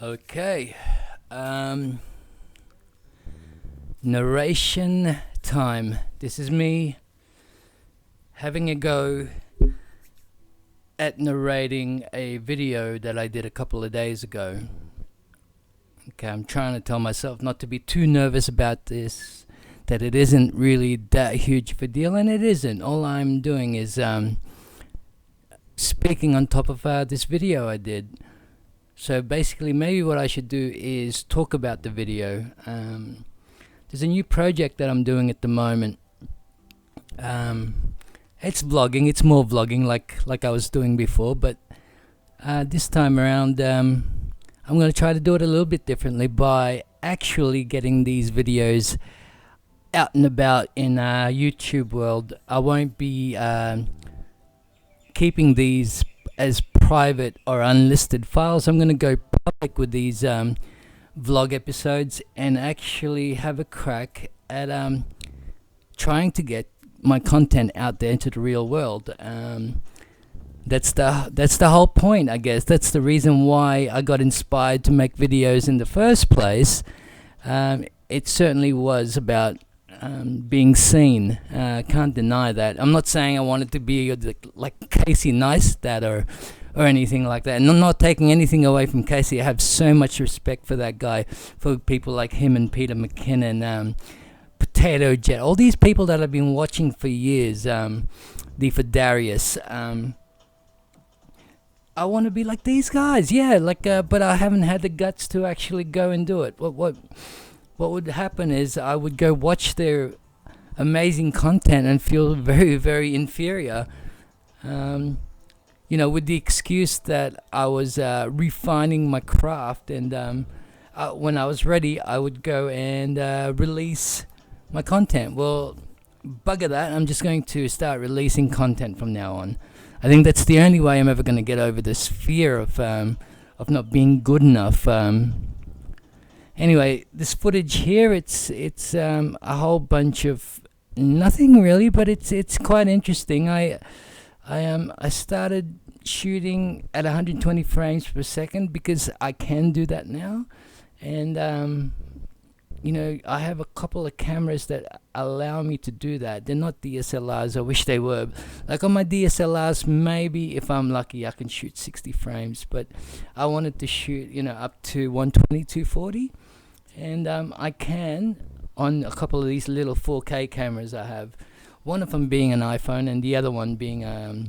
Okay. Narration time. This is me having a go at narrating a video that I did a couple of days ago. Okay, I'm trying to tell myself not to be too nervous about this, that it isn't really that huge of a deal, and it isn't. All I'm doing is speaking on top of this video I did. So basically, maybe what I should do is talk about the video. There's a new project that I'm doing at the moment. It's vlogging. It's more vlogging like I was doing before, but this time around I'm going to try to do it a little bit differently by actually getting these videos out and about in YouTube world. I won't be keeping these as private or unlisted files. I'm going to go public with these vlog episodes and actually have a crack at trying to get my content out there into the real world. That's the whole point, I guess. That's the reason why I got inspired to make videos in the first place. It certainly was about being seen. Can't deny that. I'm not saying I wanted to be like Casey Neistat or anything like that. And I'm not taking anything away from Casey. I have so much respect for that guy, for people like him and Peter McKinnon, Potato Jet, all these people that I've been watching for years. The Fadarius. I want to be like these guys, yeah. But I haven't had the guts to actually go and do it. What would happen is I would go watch their amazing content and feel very, very inferior. With the excuse that I was refining my craft, and when I was ready, I would go and release my content. Well, bugger that. I'm just going to start releasing content from now on. I think that's the only way I'm ever going to get over this fear of not being good enough. Anyway, this footage here, it's a whole bunch of nothing really, but it's quite interesting. I started shooting at 120 frames per second because I can do that now, and I have a couple of cameras that allow me to do that. They're not DSLRs. I wish they were. Like on my DSLRs, maybe if I'm lucky, I can shoot 60 frames. But I wanted to shoot, up to 120, 240. And I can on a couple of these little 4K cameras I have. One of them being an iPhone, and the other one being a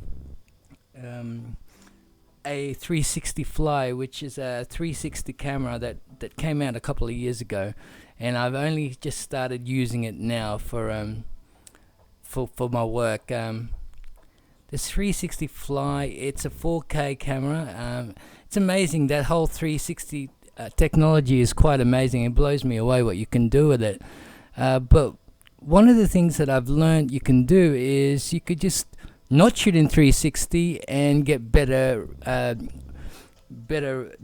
360 Fly, which is a 360 camera that came out a couple of years ago, and I've only just started using it now for my work. This 360 Fly, it's a 4K camera. It's amazing. That whole 360 technology is quite amazing. It blows me away what you can do with it. But one of the things that I've learned you can do is you could just not shoot in 360 and get better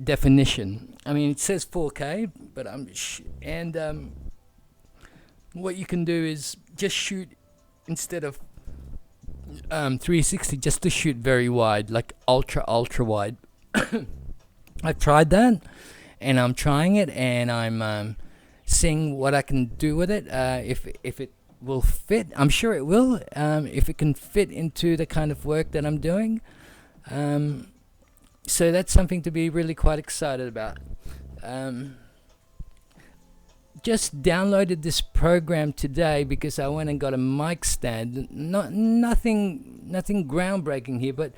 definition. I mean, it says 4K, but what you can do is just shoot instead of 360, just to shoot very wide, like ultra wide. I've tried that, and I'm trying it, and I'm seeing what I can do with it. If it will fit, I'm sure it will. If it can fit into the kind of work that I'm doing. So that's something to be really quite excited about. Just downloaded this program today because I went and got a mic stand. Nothing groundbreaking here, but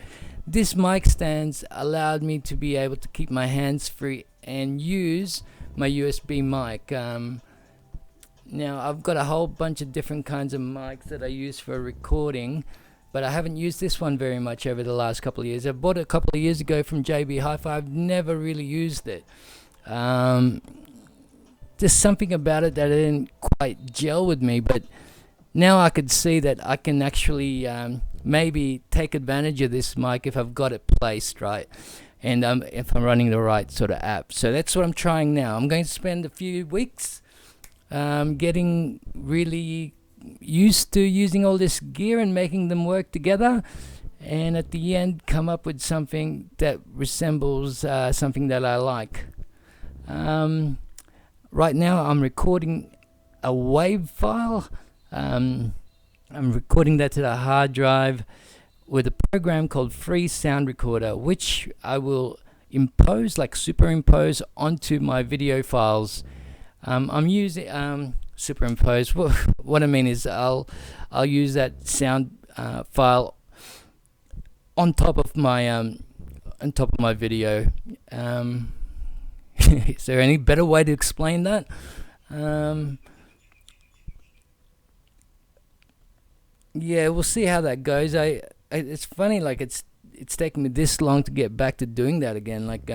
this mic stands allowed me to be able to keep my hands free and use my USB mic. Now I've got a whole bunch of different kinds of mics that I use for recording, but I haven't used this one very much over the last couple of years. I bought it a couple of years ago from JB HIFI. I've never really used it. There's something about it that didn't quite gel with me, but now I could see that I can actually maybe take advantage of this mic if I've got it placed right, and if I'm running the right sort of app. So that's what I'm trying now. I'm going to spend a few weeks getting really used to using all this gear and making them work together, and at the end come up with something that resembles something that I like. Right now I'm recording a WAV file. I'm recording that to the hard drive with a program called Free Sound Recorder, which I will impose, like superimpose onto my video files. I'm using superimpose. What I mean is I'll use that sound file on top of my video. Is there any better way to explain that? Yeah, we'll see how that goes. It's funny, like it's taken me this long to get back to doing that again. Like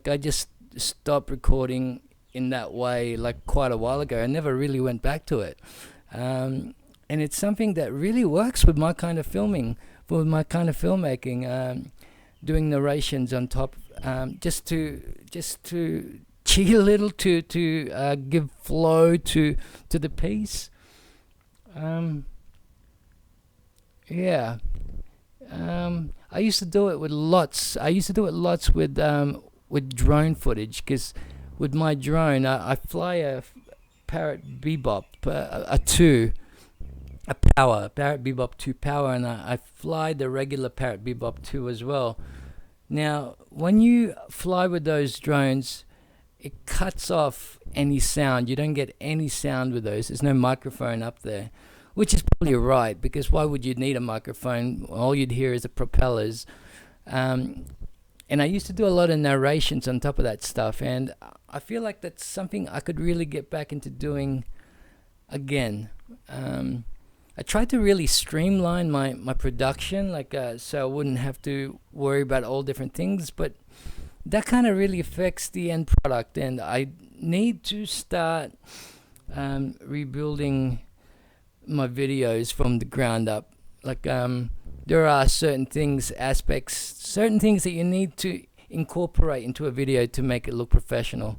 I just stopped recording in that way like quite a while ago. I never really went back to it. And it's something that really works with my kind of filming, with my kind of filmmaking. Doing narrations on top, just to chill a little, to give flow to the piece. Yeah. I used to do it with lots. with drone footage, because with my drone, I fly a Parrot Bebop, a Parrot Bebop 2 power, and I fly the regular Parrot Bebop 2 as well. Now, when you fly with those drones, it cuts off any sound. You don't get any sound with those. There's no microphone up there, which is probably right, because why would you need a microphone? All you'd hear is the propellers. And I used to do a lot of narrations on top of that stuff, and I feel like that's something I could really get back into doing again. I tried to really streamline my production, like so I wouldn't have to worry about all different things, but that kind of really affects the end product, and I need to start rebuilding my videos from the ground up. Like there are certain things that you need to incorporate into a video to make it look professional.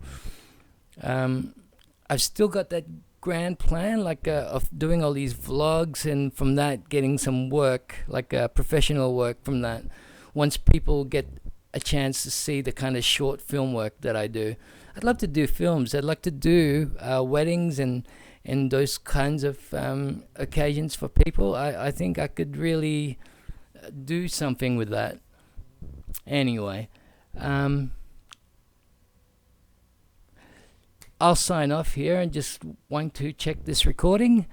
I've still got that grand plan, like of doing all these vlogs, and from that getting some work, like professional work from that, once people get a chance to see the kind of short film work that I do. I'd love to do films. I'd like to do weddings and those kinds of occasions for people. I think I could really do something with that. Anyway, I'll sign off here and just want to check this recording.